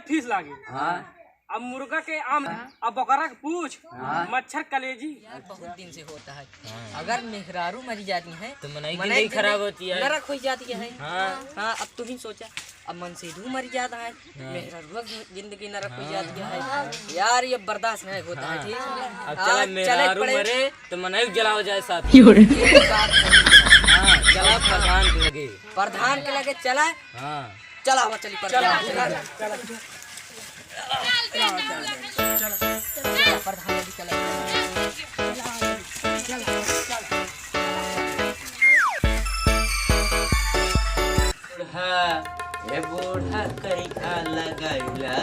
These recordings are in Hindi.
फीस लागे। हाँ अब मुर्गा के आम, अब बकरा के पूछ, मच्छर कलेजी। यार बहुत दिन से होता है। अगर मेहरारू मरी जाती है तो मनाई खराब होती है, नरक हो जाती है। हाँ अब तू ही सोचा, अब मनसेधु मर जाता है, मेहरारू जिंदगी नरक हो जाती है। यार ये बर्दाश्त नहीं होता है। ठीक अब चला मेहरारू मरे तो मनाई जला हो जाए साथ। हाँ चला प्रधान के लगे, प्रधान के लगे चला। हाँ चला हुआ चली प्रधान प्रधान चला। ये बूढ़ा करी खा लगाइला,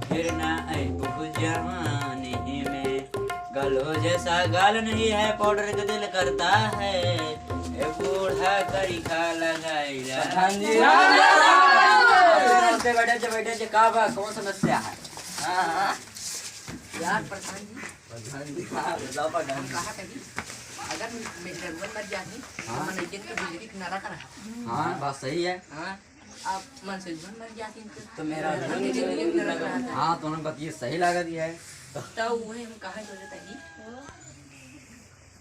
फिर ना आई जवानी में। गलो जैसा गाल नहीं है, पाउडर का दिल करता है। ये बूढ़ा करी खा लगाइला। बैठे का बा कौन समस्या है? यार प्रधान जी कहा कही अगर मेहरारू मर जाती तो मनैयन के जिंदगी नरक रहा। हाँ बात सही है। हाँ अब मनसेधु मर जाती तो मेरा नरक रहा। हाँ तो बात ये सही लागत है। तो वही हम कहा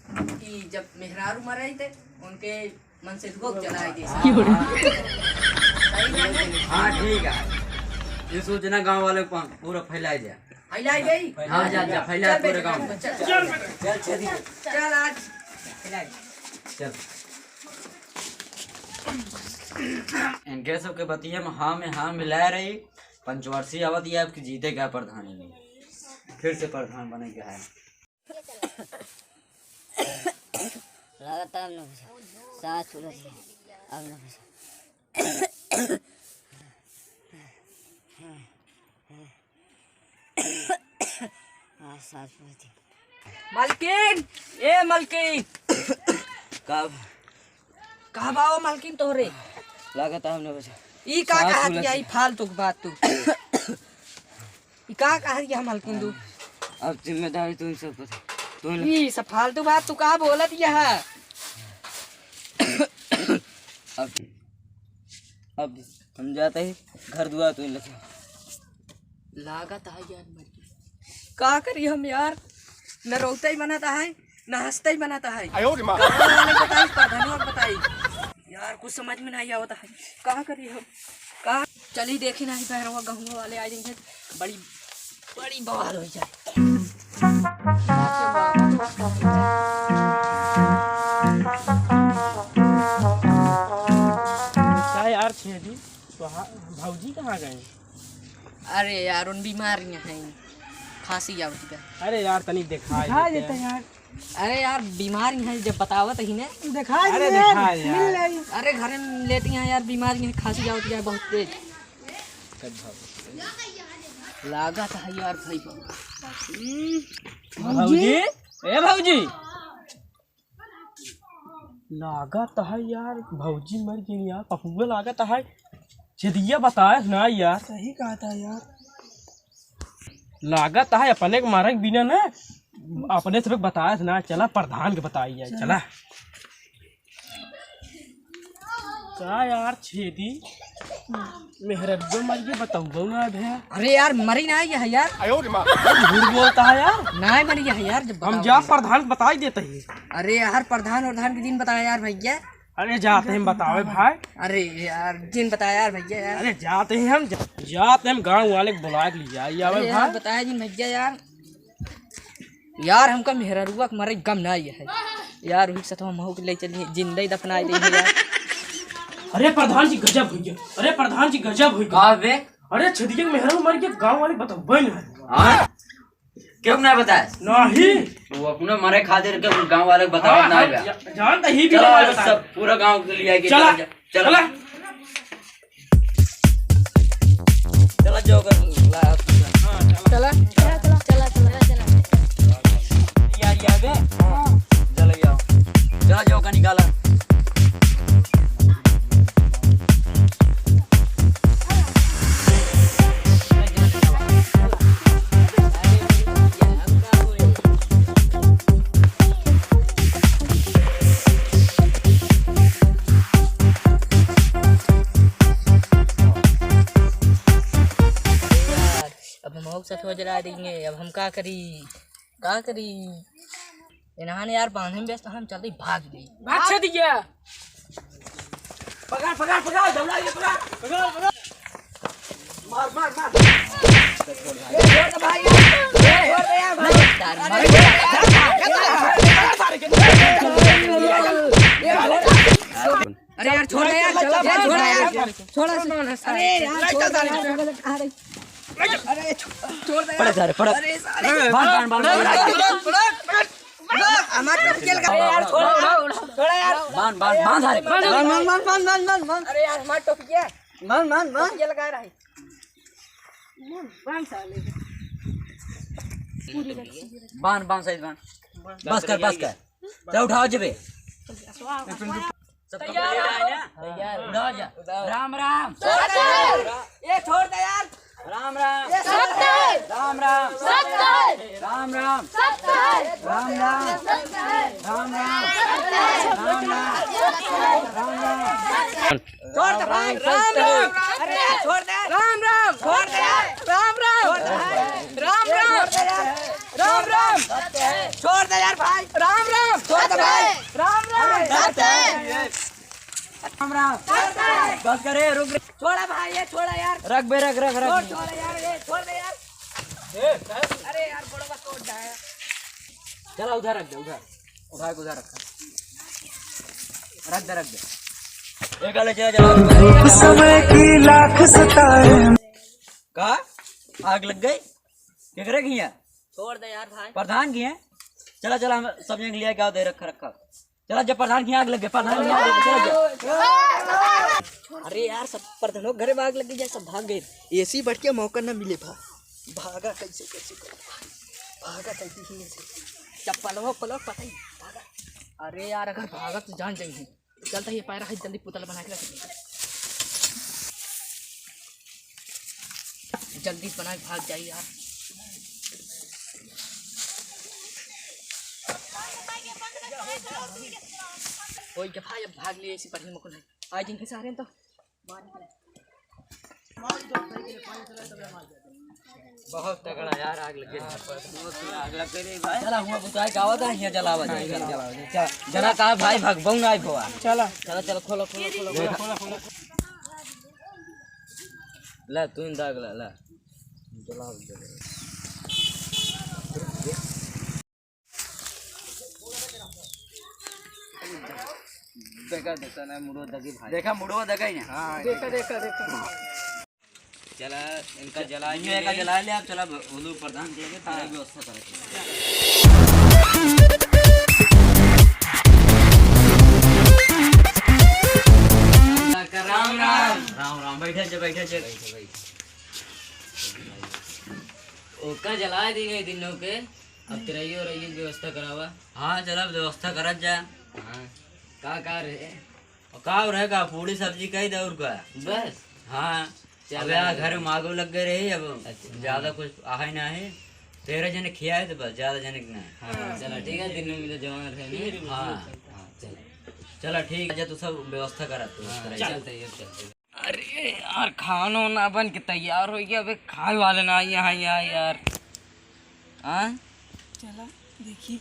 कि जब मेहरारू मर रहे थे उनके मनसेधु को जलाए थे। हाँ ठीक है, ये सूचना गांव वाले को पूरा फैलाई जाए। फैलाई गई। हाँ जा फैला पूरे गांव में। चल आज चल इनके सब के बतिया में हाँ मिला रही। पंचवर्षीय अवधि है आपकी, जीते क्या प्रधान नहीं, फिर से प्रधान बने क्या है। लगातार न सांस फूल अब न सांस फूलती। मालकिन ए मालकिन कब कहा बाओ मालकिन तोहरे लगातार हमने बचा ई का कहा दिया ई फालतू की बात तू ई का कहा दिया मालकिन तू। अब जिम्मेदारी तुम सब पर, तुम ई सब फालतू बात तू का बोलत यह। अब हम जाते ही घर दुआ तुम लगे लागत है यार मर गई। का करी हम यार, न रोता ही बनाता है न हंसता ही बनाता है। बताई प्रधान बताई यार कुछ समझ में नहीं आता है। का करी हम का चली देखी नहीं बहरवा गहुआ वाले आ जाएंगे, बड़ी बड़ी बवाल हो जाए। क्या यार छेदी भाऊजी कहाँ गए? अरे यार उन बीमारियां हैं, खांसी आवती है। अरे यार तनी दिखाई देते यार। अरे यार बीमारी है जब बतावत ही ने अरे दिखा यार। अरे घर में लेती हैं यार, बीमारी है खांसी आवती है बहुत तेज। लागत है यार भाई भाऊजी ए भाऊजी लागत है यार, भाऊजी मर गई यार। पपुआ लागत है, छेदिया बताया ना यार। सही कहा था यार, लागत है अपने को मारे बिना ना, अपने सबक बताया ना। चला प्रधान के बताई जाए। चला क्या यार छेदी मेहरब्बा मर गई बताऊंगा ना भैया। अरे यार मरी ना है यार, झूठ बोलता है यार। ना मरी है यार जब हम जा प्रधान बताई देते हैं। अरे यार प्रधान के दिन बताया यार भैया। अरे जाते हैं बतावे भाई। अरे यार दिन बताया यार भैया यार। अरे जाते हैं हम जाते हैं गांव वाले को बुला के लिया अरे यार बताया दिन भैया यार। यार हमका मेहरारूआ के मरे गम ना है यार, वही सतवा महू के ले चलिए जिंदा ही दफनाए दे यार। अरे प्रधान जी गजब हो गया, अरे प्रधान जी गजब हो गया। अरे छदिया मेहरारू मर गया, गांव वाले बतावे ना। क्यों ना बताए? नहीं वो अपने मरे खातिर के गांव वाले बताओ ना बे। जानता ही भी सब पूरा गांव के लिए आके चला चला चला जाओ कर चला यार बे। चला जाओ चला जाओ का निकाला। सच हो जला देंगे। अब हम का करी इन्हाने यार बांधे में व्यस्त, हम जल्दी भाग गई। भाग छे दिया। पकड़ दौड़ा ये पकड़। मार। अरे यार छोड़ दे यार, चलो छोड़ अरे यार छोड़ दे पड़े सारे पड़े बांध हमार टपकेल का यार छोड़ यार बांध सारे बांध अरे यार हमार टपकिया बांध ये लगा रहा है बांध सही बांध बस कर चल उठाओ जबे सब तैयार उठाओ जा राम ये छोड़ दे यार राम ये सत्य राम सत्य राम सत्य छोड़ दे भाई राम अरे यार छोड़ दे राम छोड़ दे यार राम छोड़ दे यार भाई राम छोड़ दे भाई राम बस करे रुक छोड़ा भाई ये छोड़ा यार रख बे रख छोड़ यार ये छोड़ दे यार अरे यार बड़ा बस तोड़ जाए चला उधर रख दे उधर रख दे एक आले चला समय की लाख सताए। कहा आग लग गई क्या करे घिया छोड़ दे यार भाई प्रधान की है चला हम सब जगह लिया क्या दे रखा चला जब प्रधान की आग लग गई प्रधान की आग लग गई अरे यार सब प्रधानों घर में आग लगी जाए सब भाग गए ऐसी बढ़ के मौका न मिले भागा कैसे भागा कैसे ही चप्पल पता ही भागा अरे यार अगर भागा तो जान जाएंगे चलता ही पैरा है जल्दी पुतला बना के रख जल्दी बना के भाग जाइए यार कोई के भाई अब भाग लिए ऐसी पढ़ने को नहीं आज इनके सारे तो बहुत तगड़ा यार आग लग गई भाई चला हुआ बुताई गावा था यहाँ जलावा जना कहा भाई भगबऊ ना भवा चला खोलो ला तू दाग ला जलाओ देखा ना मुड़ो दगी भाई देखा मुड़ो दगा ही हां देखा चला इनका जला ले आप चला उलू प्रधान के लिए तारा व्यवस्था करे राम बैठे ओका जला दी गई दिनों के अब तिरैयो रही व्यवस्था करावा हाँ चला व्यवस्था करत जा हाँ का रे का रहेगा पूरी सब्जी कही दौर का बस हाँ अब यार घर में मागो लग गए रही अब ज्यादा कुछ आए ना है 13 जने खिया है तो बस ज्यादा जने ना चला ठीक है दिन में मिले जवान रहे हाँ चला ठीक है तू सब व्यवस्था करा तू चलते अरे यार खाना ना बन के तैयार हो गया अबे खाए वाले ना यहाँ यार हाँ चला देखिए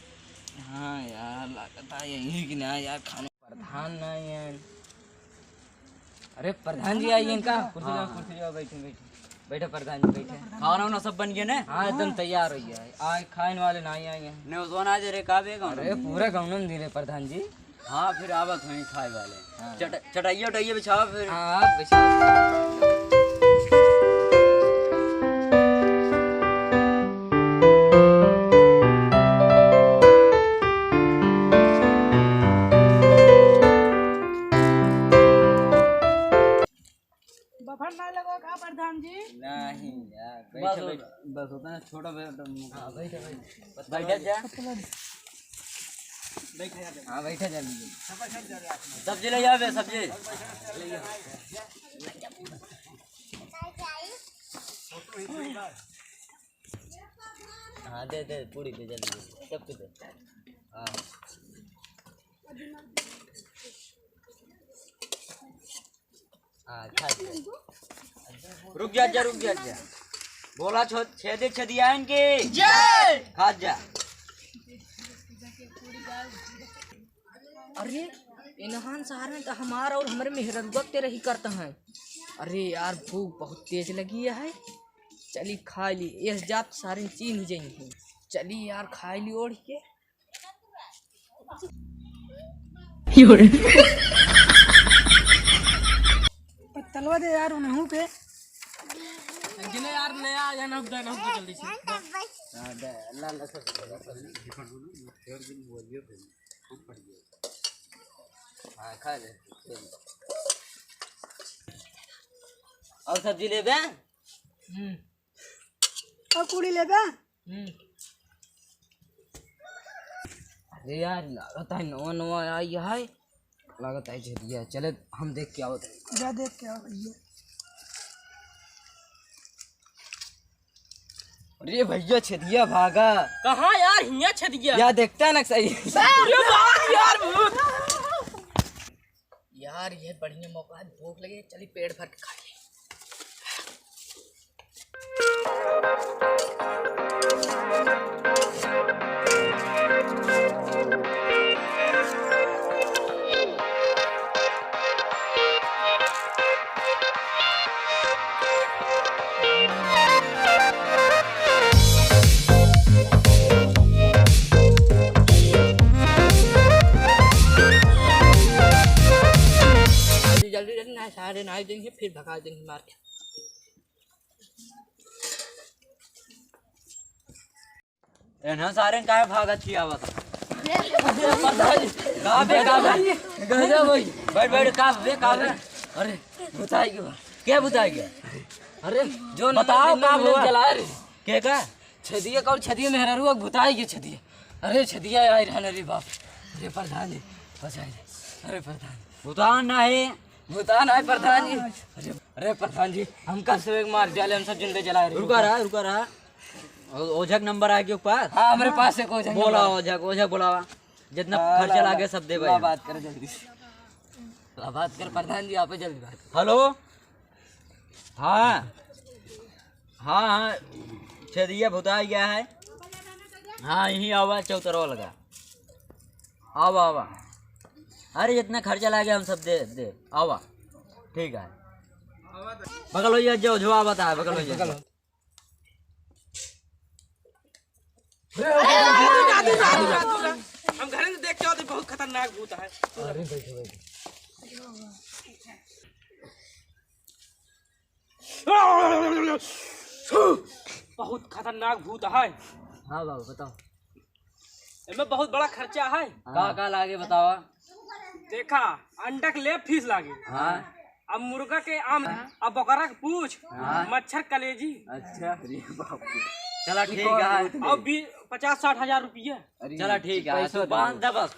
हाँ यार लगता है यही कि ना यार खाना प्रधान ना यार अरे प्रधान जी आइए इनका कुर्सी जाओ बैठे प्रधान जी बैठे खाना वाना सब बन गया ना हाँ एकदम तैयार हो गया आए खाने वाले ना आए नौजवान आज रे का अरे पूरा गाँव में दिले प्रधान जी हाँ फिर आवत वहीं खाए वाले चटाइए बिछाओ फिर हाँ बिछाओ प्रधान जी नहीं यार बस होता है छोटा बैठे जा हाँ बैठे जा सब्जी ले जाओ सब्जी हाँ दे पूरी दे जल्दी सब कुछ दे हाँ हाँ रुक जा बोला छेदे छदिया इनके जय। हाथ जा। अरे इन्हान शहर में तो हमारा और हमारे मेहररुआ तेरे ही करता है। अरे यार भूख बहुत तेज लगी है, चली खा ली। इस जात सारे चीन ही जाएंगे, चली यार खा ली ओढ़ के। तलवा दे यार उन्हें पे जिन्हें यार नया आया ना जल्दी से। खा ले। और सब्जी ले बे। और कुड़ी ले बे। अरे यार लागत है नवा नवा आई है, लागत है झेलिया। चले हम देख के आओ। जा देख के आओ भैया। अरे भैया छेदिया भागा। कहाँ यार हिया छदिया। यार देखता है ना सही। अरे भाग यार भूत। यार ये बढ़िया मौका है, भूख लगी चली पेट भर के खा ले। जल्दी जल्दी ना सारे नहा देंगे फिर भगा देंगे मार के। एना सारे काहे भागत छी आवत। गजब भाई। बैठ बैठ का बे। अरे बताएगी क्या बताएगा? अरे जो बताओ का हुआ? चला रे के का छदिया कौन छदिया मेहरा भुताएगी छदिया। अरे छदिया आई रहने रे बाप। अरे प्रधान जी बचाए। अरे प्रधान भूतान नहीं भूतान आए प्रधान जी। अरे प्रधान जी हम कल से एक मार जाले हम सब जिंदे जला रहे। रुका रहा। ओझक नंबर आ गया पास। हाँ हमारे पास है कोई बोला ओझक बोलावा जितना खर्चा लागे सब दे भाई। बात कर जल्दी से। बात कर प्रधान जी आप जल्दी बात। हेलो। हाँ छेदिया भुता गया है। हाँ यहीं आवा चौतरवा लगा। आवा अरे जितना खर्चा लागे हम सब दे आवा। ठीक है बगल हो जाए जो आवा बता बगल हो जाए। हम घर में देख के आते बहुत खतरनाक भूत है। बहुत खतरनाक भूत है। हाँ बाबू बताओ। इसमें बहुत बड़ा खर्चा है। का लागे बतावा। देखा अंडा के ले फीस लागे। हाँ अब मुर्गा के आम, अब बकरा के पूछ, मच्छर कलेजी। अच्छा चला ठीक है। अब 50-60 हजार रुपया। चला ठीक है तो बांध दे बस।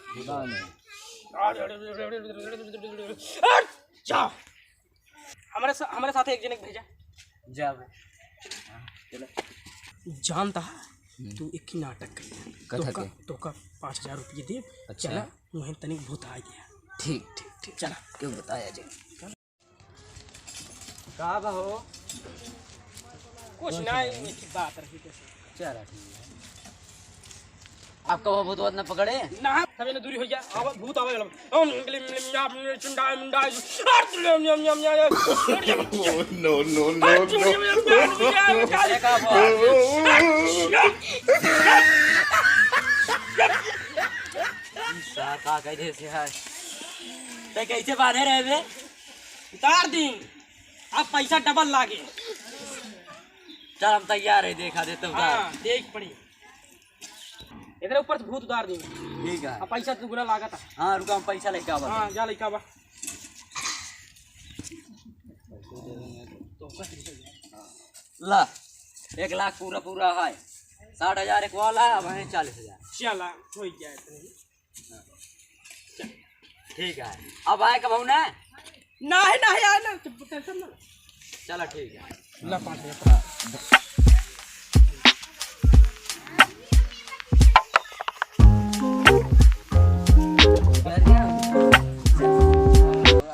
जाओ हमारे साथ एक जने को भेजा जा जानता है तू एक ही नाटक कर तो का 5000 रुपये दे। अच्छा। चला वहीं तनिक भूत आ गया। ठीक चला क्यों बताया जाए। का हो कुछ नहीं एक ही बात रही। चला ठीक है। आपका वो भूत न पकड़े ना सबे ने दूरी हो जा। आवा भूत आवे ओम चुंडा मुंडा का कैसे से है ते कैसे बांधे रहे बे। उतार दी अब पैसा डबल लागे। चल हम तैयार है देखा दे तो हाँ देख पड़ी इधर ऊपर से भूत उतार दी। ठीक है। अब पैसा दुगना लागत है। हाँ रुका हम पैसा लेके आवा। हाँ जा लइका बा। ला 1 लाख पूरा है। 60,000 एक वाला वहीं 40,000। चला हो गया इतने। ठीक है अब आए कब ना नहीं आए ना टेंशन ना। चला ठीक है। ला 5,000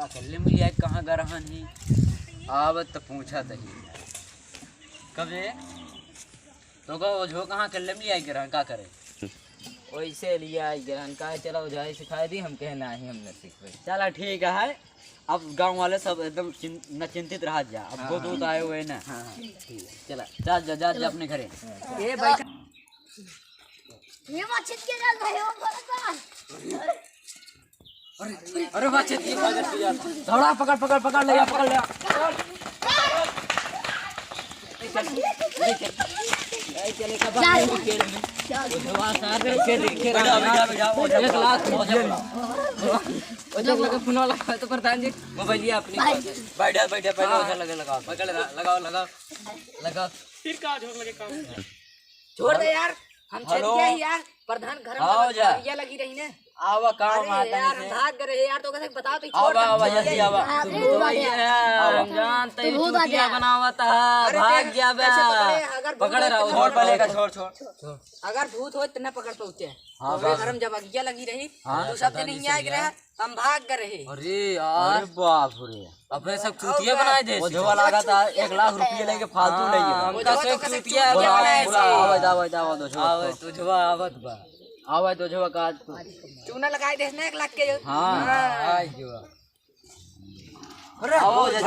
अकेले में लिया कहाँ गरहन ही आवत तो पूछा तही। कबे तो को जो कहाँ कर ले आई गिरहन का करे वैसे लिया आई गिरहन का चला ओझाई सिखाई दी हम कहना ही हमने सीखे। चला ठीक है। अब गांव वाले सब एकदम न चिंतित रह जा। अब वो दूध आए हुए ना। हाँ ठीक है चला जा जा जा, जा अपने घरे। ये बैठा ये मच्छी के जाल भाई हो बड़ा अरे बच्चे थोड़ा पकड़ पकड़ पकड़ ले पकड़ ले। चले का बात फोन लगा तो प्रधान जी मोबाइल अपनी बैठा बैठा पहले लगे लगाओ पकड़ लगाओ लगाओ लगाओ। फिर कहाँ झोंक लगे काम छोड़ दे यार हम चल हेलो। गए यार प्रधान घर आओ जा। में ये लगी रही ना। आवा काम अरे आता यार है। भाग रहे यार तो कैसे बताओ तो आवा आवा जल्दी आवा। रमजान तो भूत आ गया। बनावत है अरे भाग देख, गया बे अगर पकड़ रहा हूँ। छोड़ पहले का छोड़ छोड़। अगर भूत हो तो न पकड़ पहुंचे। हाँ, तो घर में जब आगिया लगी रही तो सब दिन नहीं आए रहे हम भाग गए रहे। अरे यार बाप रे अपने सब चूतिया बनाए दे वो जो लगा था 1 लाख रुपये लेके फालतू ले गया। हमका सब चूतिया बनाए आवाज आवाज आवाज दो आवे तो जवा आवत बा आवाज दो जो का चूना लगाए दे 1 लाख के। हाँ आई जो अरे आओ जा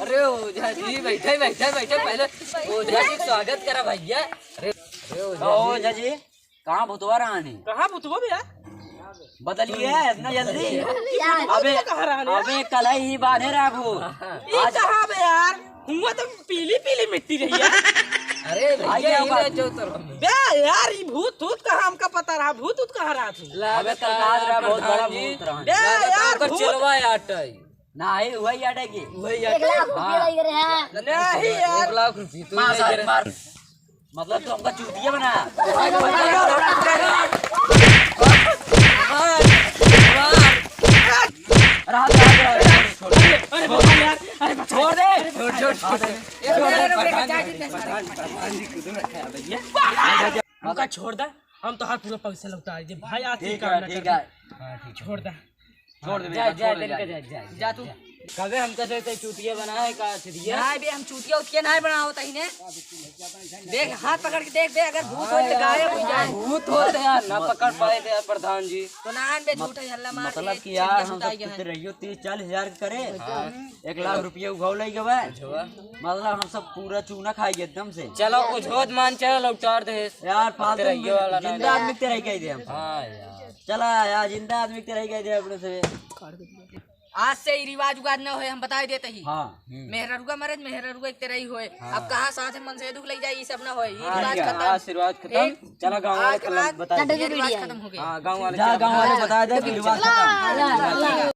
अरे ओझा जी बैठे बैठे बैठे पहले ओझा जी स्वागत करा भैया। अरे ओ जी कहाँ भुतवा रहा है? कहाँ बुतवा भैया बदलिए इतना जल्दी। अबे कहाँ रहा है? अबे कल ही बांधे रहा वो। ये कहाँ बे यार हुआ तो पीली पीली मिट्टी रही है। अरे भैया ये जो बे यार ये भूत भूत कहाँ हमका पता रहा भूत भूत कहाँ रहा था। अबे कल रात रहा बहुत बड़ा भूत रहा। बे यार भूत चलवा आटई नहीं वही अटेगी वही 1 लाख रुपया लग रहे हैं। नहीं यार 1 लाख रुपये तो मार मतलब तो हमका चूतिया बना। अरे बाबा यार अरे बचा। छोड़ दे हमका छोड़ दे हम तो हाथ पूरा पैसा लगता है भाई आज ठीक काम है ना ठीक कर है छोड़ दे छोड़ दे जा तू कबे हमका से चूतिया बना है का छिदिया। नहीं बे हम चूतिया उतिया नहीं बना होता ही ने। देख हाथ पकड़ के देख बे अगर भूत हो तो गायब हो जाए। भूत होते यार ना पकड़ पाए थे प्रधान जी। तो नान बे झूठे हल्ला मार मतलब कि यार हम सब कितने रहियो 30-40 हजार करे 1 लाख रुपये उगाव लग गए। मतलब हम सब पूरा चूना खाएंगे एकदम से। चलो उझोत मान चलो लौटार दे यार फालतू जिंदा आदमी के रह गए थे हम। हां यार चला यार जिंदा आदमी के रह गए थे अपने से। आज से ही रिवाज उगाज न होए हम बता देते ही। हाँ मेहररुआ मरे मेहररुआ एक तरह ही होए। अब कहां साथ मन से दुख लग जाए ये सब ना होए। ये रिवाज ठीक है, खत्म आशीर्वाद खत्म। चला गाँव वाले कल बता ये रिवाज खत्म हो गया। गाँव वाले बता दे कि रिवाज खत्म।